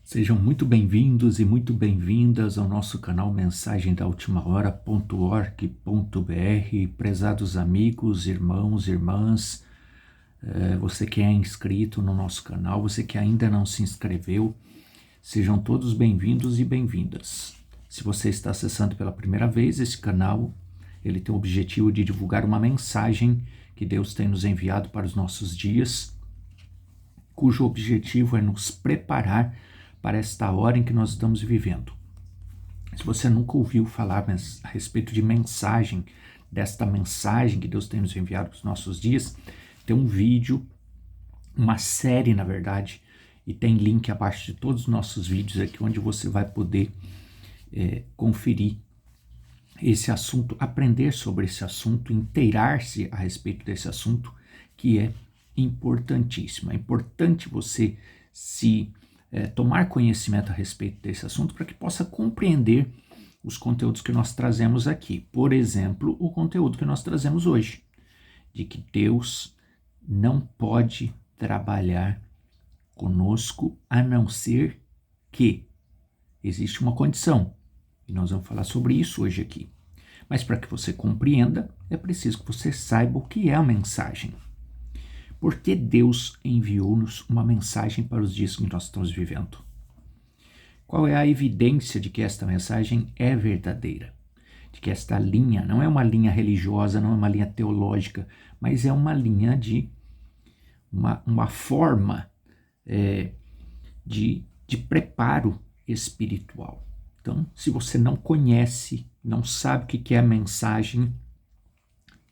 Sejam muito bem-vindos e muito bem-vindas ao nosso canal Mensagem da Última Hora.org.br. Prezados amigos, irmãos, irmãs, você que é inscrito no nosso canal, você que ainda não se inscreveu, sejam todos bem-vindos e bem-vindas. Se você está acessando pela primeira vez esse canal, ele tem o objetivo de divulgar uma mensagem que Deus tem nos enviado para os nossos dias, cujo objetivo é nos preparar para esta hora em que nós estamos vivendo. Se você nunca ouviu falar a respeito de mensagem, desta mensagem que Deus tem nos enviado para os nossos dias, tem um vídeo, uma série na verdade, e tem link abaixo de todos os nossos vídeos aqui, onde você vai poder conferir esse assunto, aprender sobre esse assunto, inteirar-se a respeito desse assunto, que é importantíssimo. É importante você tomar conhecimento a respeito desse assunto para que possa compreender os conteúdos que nós trazemos aqui. Por exemplo, o conteúdo que nós trazemos hoje, de que Deus não pode trabalhar conosco a não ser que existe uma condição. E nós vamos falar sobre isso hoje aqui. Mas para que você compreenda, é preciso que você saiba o que é a mensagem. Por que Deus enviou-nos uma mensagem para os dias que nós estamos vivendo? Qual é a evidência de que esta mensagem é verdadeira? De que esta linha não é uma linha religiosa, não é uma linha teológica, mas é uma linha de uma forma de preparo espiritual. Então, se você não conhece, não sabe o que é a mensagem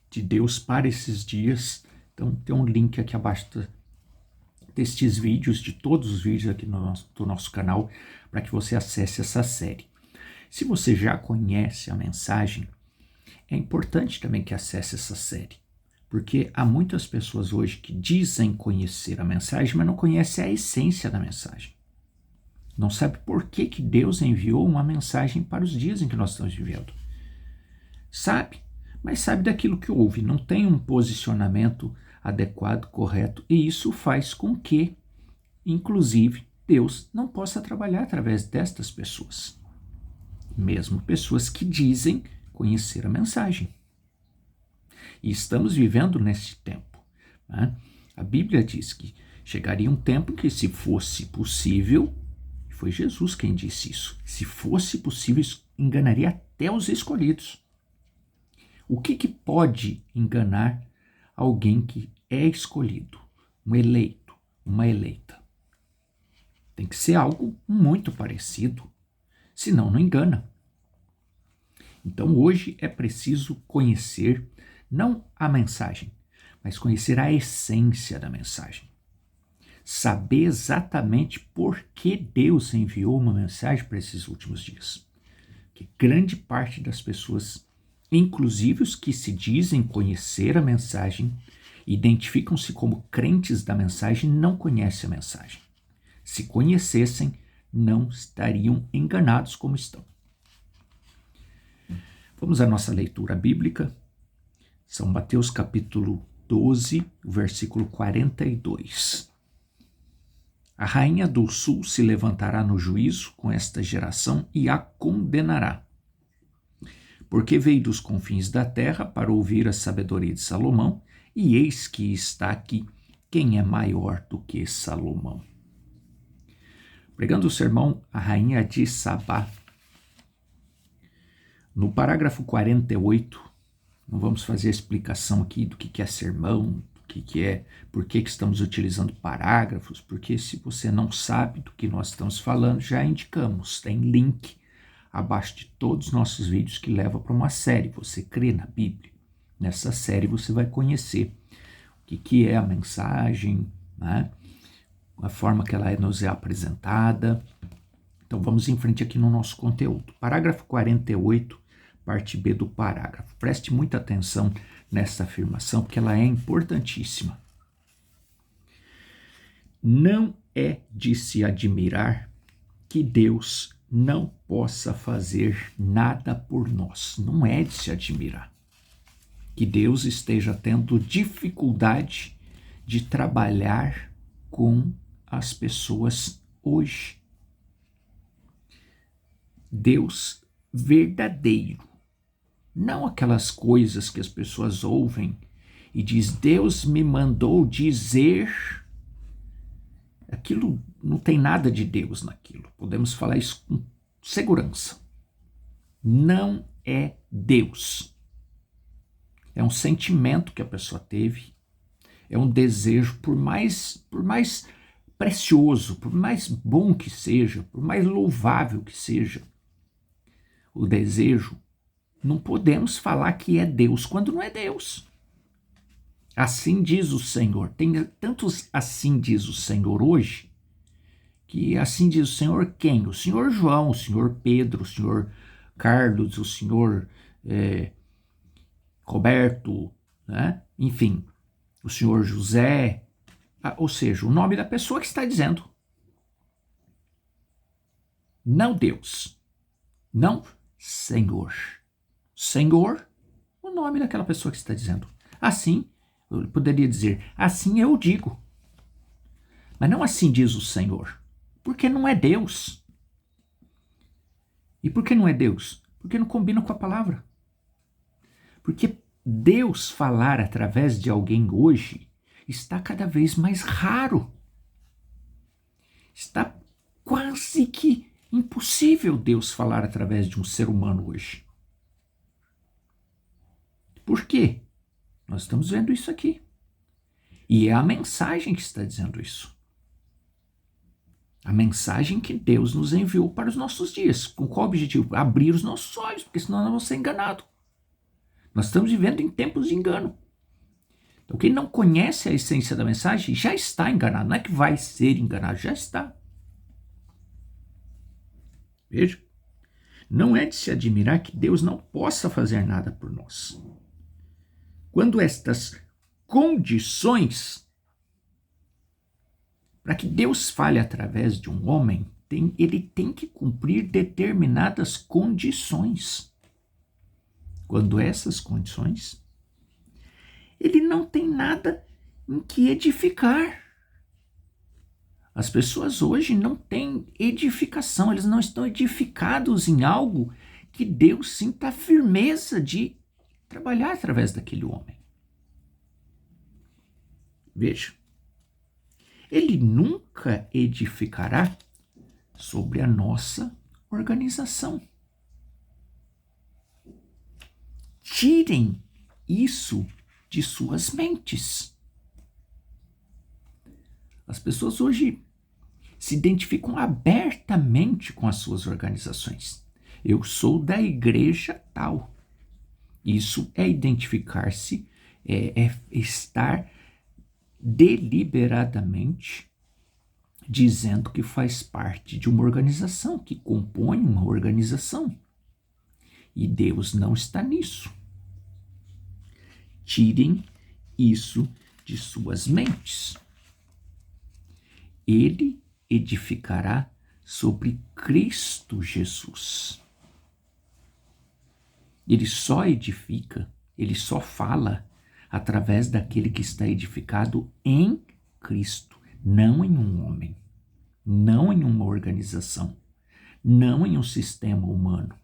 de Deus para esses dias, então tem um link aqui abaixo destes vídeos, de todos os vídeos aqui do nosso canal, para que você acesse essa série. Se você já conhece a mensagem, é importante também que acesse essa série, porque há muitas pessoas hoje que dizem conhecer a mensagem, mas não conhecem a essência da mensagem. Não sabe por que Deus enviou uma mensagem para os dias em que nós estamos vivendo. Sabe, mas sabe daquilo que ouve, não tem um posicionamento adequado, correto, e isso faz com que, inclusive, Deus não possa trabalhar através destas pessoas, mesmo pessoas que dizem conhecer a mensagem. E estamos vivendo nesse tempo, né? A Bíblia diz que chegaria um tempo que, se fosse possível, foi Jesus quem disse isso, se fosse possível, enganaria até os escolhidos. O que pode enganar alguém que é escolhido, um eleito, uma eleita? Tem que ser algo muito parecido, senão não engana. Então hoje é preciso conhecer não a mensagem, mas conhecer a essência da mensagem. Saber exatamente por que Deus enviou uma mensagem para esses últimos dias. Que grande parte das pessoas, inclusive os que se dizem conhecer a mensagem, identificam-se como crentes da mensagem, não conhecem a mensagem. Se conhecessem, não estariam enganados como estão. Vamos à nossa leitura bíblica. São Mateus capítulo 12, versículo 42. A rainha do sul se levantará no juízo com esta geração e a condenará, porque veio dos confins da terra para ouvir a sabedoria de Salomão, e eis que está aqui quem é maior do que Salomão. Pregando o sermão, a rainha de Sabá. No parágrafo 48, não vamos fazer a explicação aqui do que é sermão, por que estamos utilizando parágrafos, porque se você não sabe do que nós estamos falando, já indicamos, tem link abaixo de todos os nossos vídeos que leva para uma série. Você crê na Bíblia. Nessa série você vai conhecer o que é a mensagem, né? A forma que ela nos é apresentada. Então vamos em frente aqui no nosso conteúdo. Parágrafo 48, parte B do parágrafo. Preste muita atenção nessa afirmação, porque ela é importantíssima. Não é de se admirar que Deus não possa fazer nada por nós. Não é de se admirar que Deus esteja tendo dificuldade de trabalhar com as pessoas hoje. Deus verdadeiro. Não aquelas coisas que as pessoas ouvem e diz, Deus me mandou dizer. Aquilo não tem nada de Deus naquilo. Podemos falar isso com segurança. Não é Deus. É um sentimento que a pessoa teve. É um desejo, por mais precioso, por mais bom que seja, por mais louvável que seja o desejo, não podemos falar que é Deus quando não é Deus. Assim diz o Senhor. Tem tantos assim diz o Senhor hoje, que assim diz o Senhor quem? O Senhor João, o Senhor Pedro, o Senhor Carlos, o Senhor Roberto, né? Enfim, o Senhor José, ou seja, o nome da pessoa que está dizendo. Não Deus, não Senhor. Senhor, o nome daquela pessoa que está dizendo. Assim, eu poderia dizer, assim eu digo. Mas não assim diz o Senhor, porque não é Deus. E por que não é Deus? Porque não combina com a palavra. Porque Deus falar através de alguém hoje está cada vez mais raro. Está quase que impossível Deus falar através de um ser humano hoje. Por quê? Nós estamos vendo isso aqui. E é a mensagem que está dizendo isso. A mensagem que Deus nos enviou para os nossos dias. Com qual objetivo? Abrir os nossos olhos, porque senão nós vamos ser enganados. Nós estamos vivendo em tempos de engano. Então, quem não conhece a essência da mensagem já está enganado. Não é que vai ser enganado, já está. Veja. Não é de se admirar que Deus não possa fazer nada por nós. Quando estas condições, para que Deus fale através de um homem, ele tem que cumprir determinadas condições. Quando essas condições, ele não tem nada em que edificar. As pessoas hoje não têm edificação, eles não estão edificados em algo que Deus sinta a firmeza de trabalhar através daquele homem. Veja, ele nunca edificará sobre a nossa organização. Tirem isso de suas mentes. As pessoas hoje se identificam abertamente com as suas organizações. Eu sou da igreja tal. Isso é identificar-se, é estar deliberadamente dizendo que faz parte de uma organização, que compõe uma organização. E Deus não está nisso. Tirem isso de suas mentes. Ele edificará sobre Cristo Jesus. Ele só edifica, ele só fala através daquele que está edificado em Cristo, não em um homem, não em uma organização, não em um sistema humano.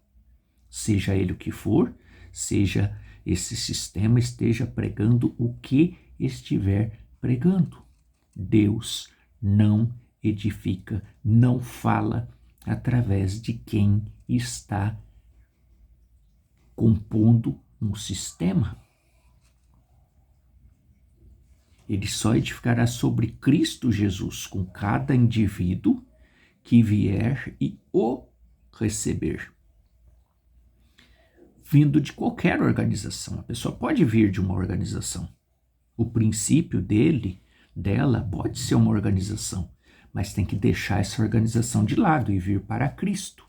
Seja ele o que for, seja esse sistema esteja pregando o que estiver pregando. Deus não edifica, não fala através de quem está compondo um sistema. Ele só edificará sobre Cristo Jesus com cada indivíduo que vier e o receber. Vindo de qualquer organização. A pessoa pode vir de uma organização. O princípio dela pode ser uma organização, mas tem que deixar essa organização de lado e vir para Cristo.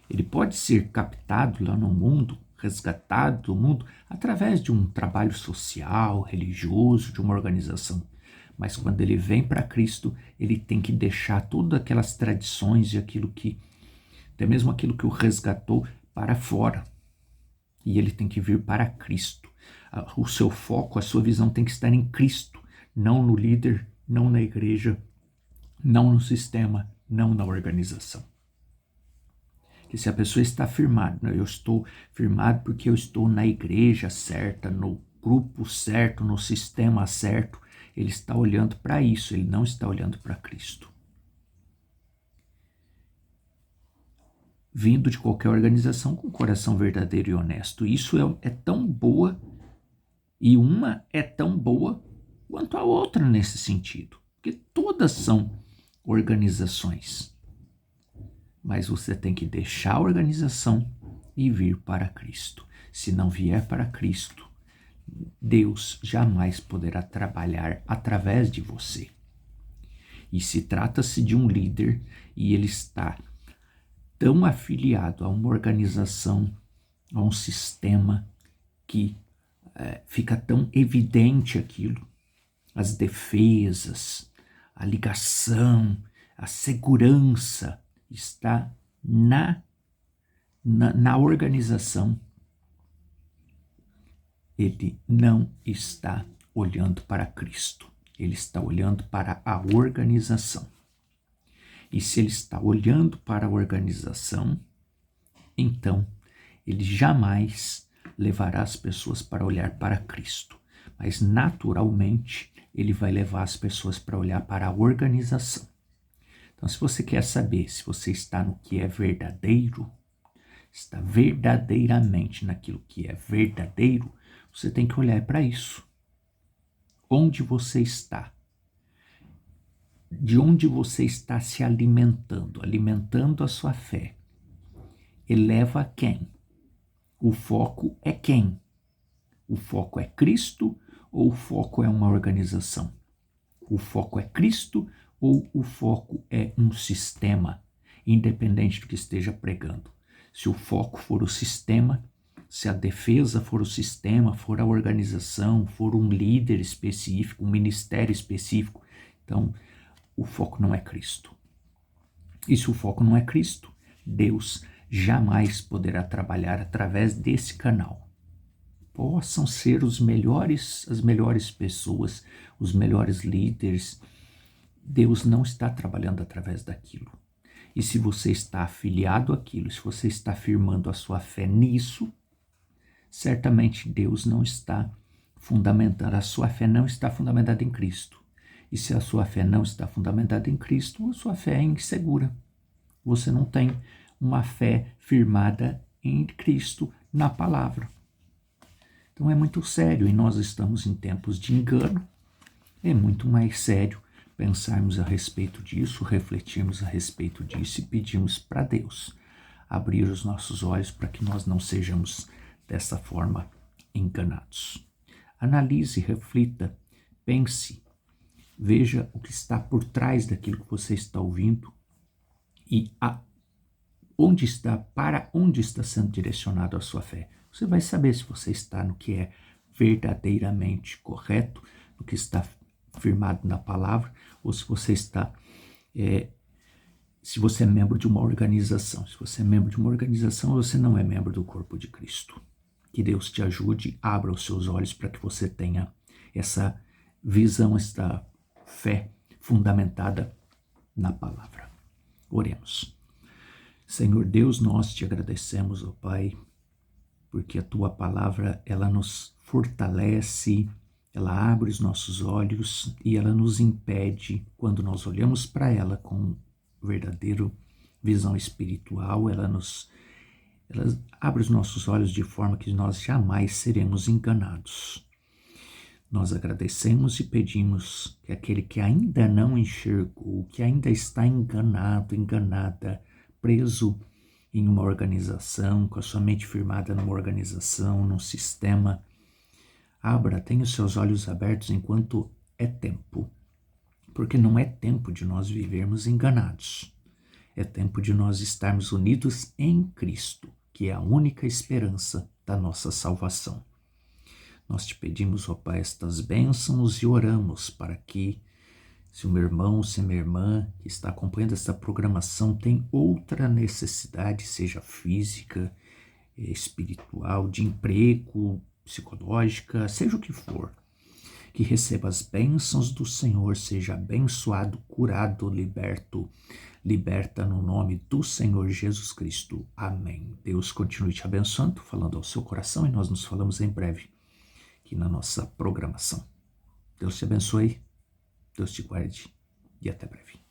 Ele pode ser captado lá no mundo, resgatado do mundo, através de um trabalho social, religioso, de uma organização. Mas quando ele vem para Cristo, ele tem que deixar todas aquelas tradições e até mesmo aquilo que o resgatou, para fora. E ele tem que vir para Cristo. O seu foco, a sua visão tem que estar em Cristo, não no líder, não na igreja, não no sistema, não na organização. Porque se a pessoa está firmada, né, eu estou firmado porque eu estou na igreja certa, no grupo certo, no sistema certo, ele está olhando para isso, ele não está olhando para Cristo. Vindo de qualquer organização com coração verdadeiro e honesto. Isso é tão boa, e uma é tão boa quanto a outra nesse sentido. Porque todas são organizações. Mas você tem que deixar a organização e vir para Cristo. Se não vier para Cristo, Deus jamais poderá trabalhar através de você. E se trata-se de um líder e ele está tão afiliado a uma organização, a um sistema, que fica tão evidente aquilo, as defesas, a ligação, a segurança está na organização. Ele não está olhando para Cristo, ele está olhando para a organização. E se ele está olhando para a organização, então ele jamais levará as pessoas para olhar para Cristo, mas naturalmente ele vai levar as pessoas para olhar para a organização. Então, se você quer saber se você está no que é verdadeiro, está verdadeiramente naquilo que é verdadeiro, você tem que olhar para isso. Onde você está? De onde você está se alimentando? Alimentando a sua fé. Eleva quem? O foco é quem? O foco é Cristo ou o foco é uma organização? O foco é Cristo ou o foco é um sistema, independente do que esteja pregando? Se o foco for o sistema, se a defesa for o sistema, for a organização, for um líder específico, um ministério específico, então o foco não é Cristo. E se o foco não é Cristo, Deus jamais poderá trabalhar através desse canal. Possam ser as melhores pessoas, os melhores líderes, Deus não está trabalhando através daquilo. E se você está afiliado àquilo, se você está firmando a sua fé nisso, certamente Deus não está fundamentando, a sua fé não está fundamentada em Cristo. E se a sua fé não está fundamentada em Cristo, a sua fé é insegura. Você não tem uma fé firmada em Cristo, na palavra. Então é muito sério, e nós estamos em tempos de engano. É muito mais sério pensarmos a respeito disso, refletirmos a respeito disso e pedirmos para Deus abrir os nossos olhos para que nós não sejamos dessa forma enganados. Analise, reflita, pense, veja o que está por trás daquilo que você está ouvindo e para onde está sendo direcionado a sua fé. Você vai saber se você está no que é verdadeiramente correto, no que está firmado na palavra, ou se você está, se você é membro de uma organização. Se você é membro de uma organização, você não é membro do corpo de Cristo. Que Deus te ajude, abra os seus olhos para que você tenha essa visão, esta fé fundamentada na palavra. Oremos. Senhor Deus, nós te agradecemos, ó Pai, porque a tua palavra, ela nos fortalece, ela abre os nossos olhos e ela nos impede, quando nós olhamos para ela com verdadeira visão espiritual, ela abre os nossos olhos de forma que nós jamais seremos enganados. Nós agradecemos e pedimos que aquele que ainda não enxergou, que ainda está enganado, enganada, preso em uma organização, com a sua mente firmada numa organização, num sistema, tenha os seus olhos abertos enquanto é tempo, porque não é tempo de nós vivermos enganados. É tempo de nós estarmos unidos em Cristo, que é a única esperança da nossa salvação. Nós te pedimos, ó Pai, estas bênçãos e oramos para que, se o meu irmão, se a minha irmã que está acompanhando esta programação tem outra necessidade, seja física, espiritual, de emprego, psicológica, seja o que for, que receba as bênçãos do Senhor, seja abençoado, curado, liberta no nome do Senhor Jesus Cristo. Amém. Deus continue te abençoando, falando ao seu coração, e nós nos falamos em breve aqui na nossa programação. Deus te abençoe, Deus te guarde e até breve.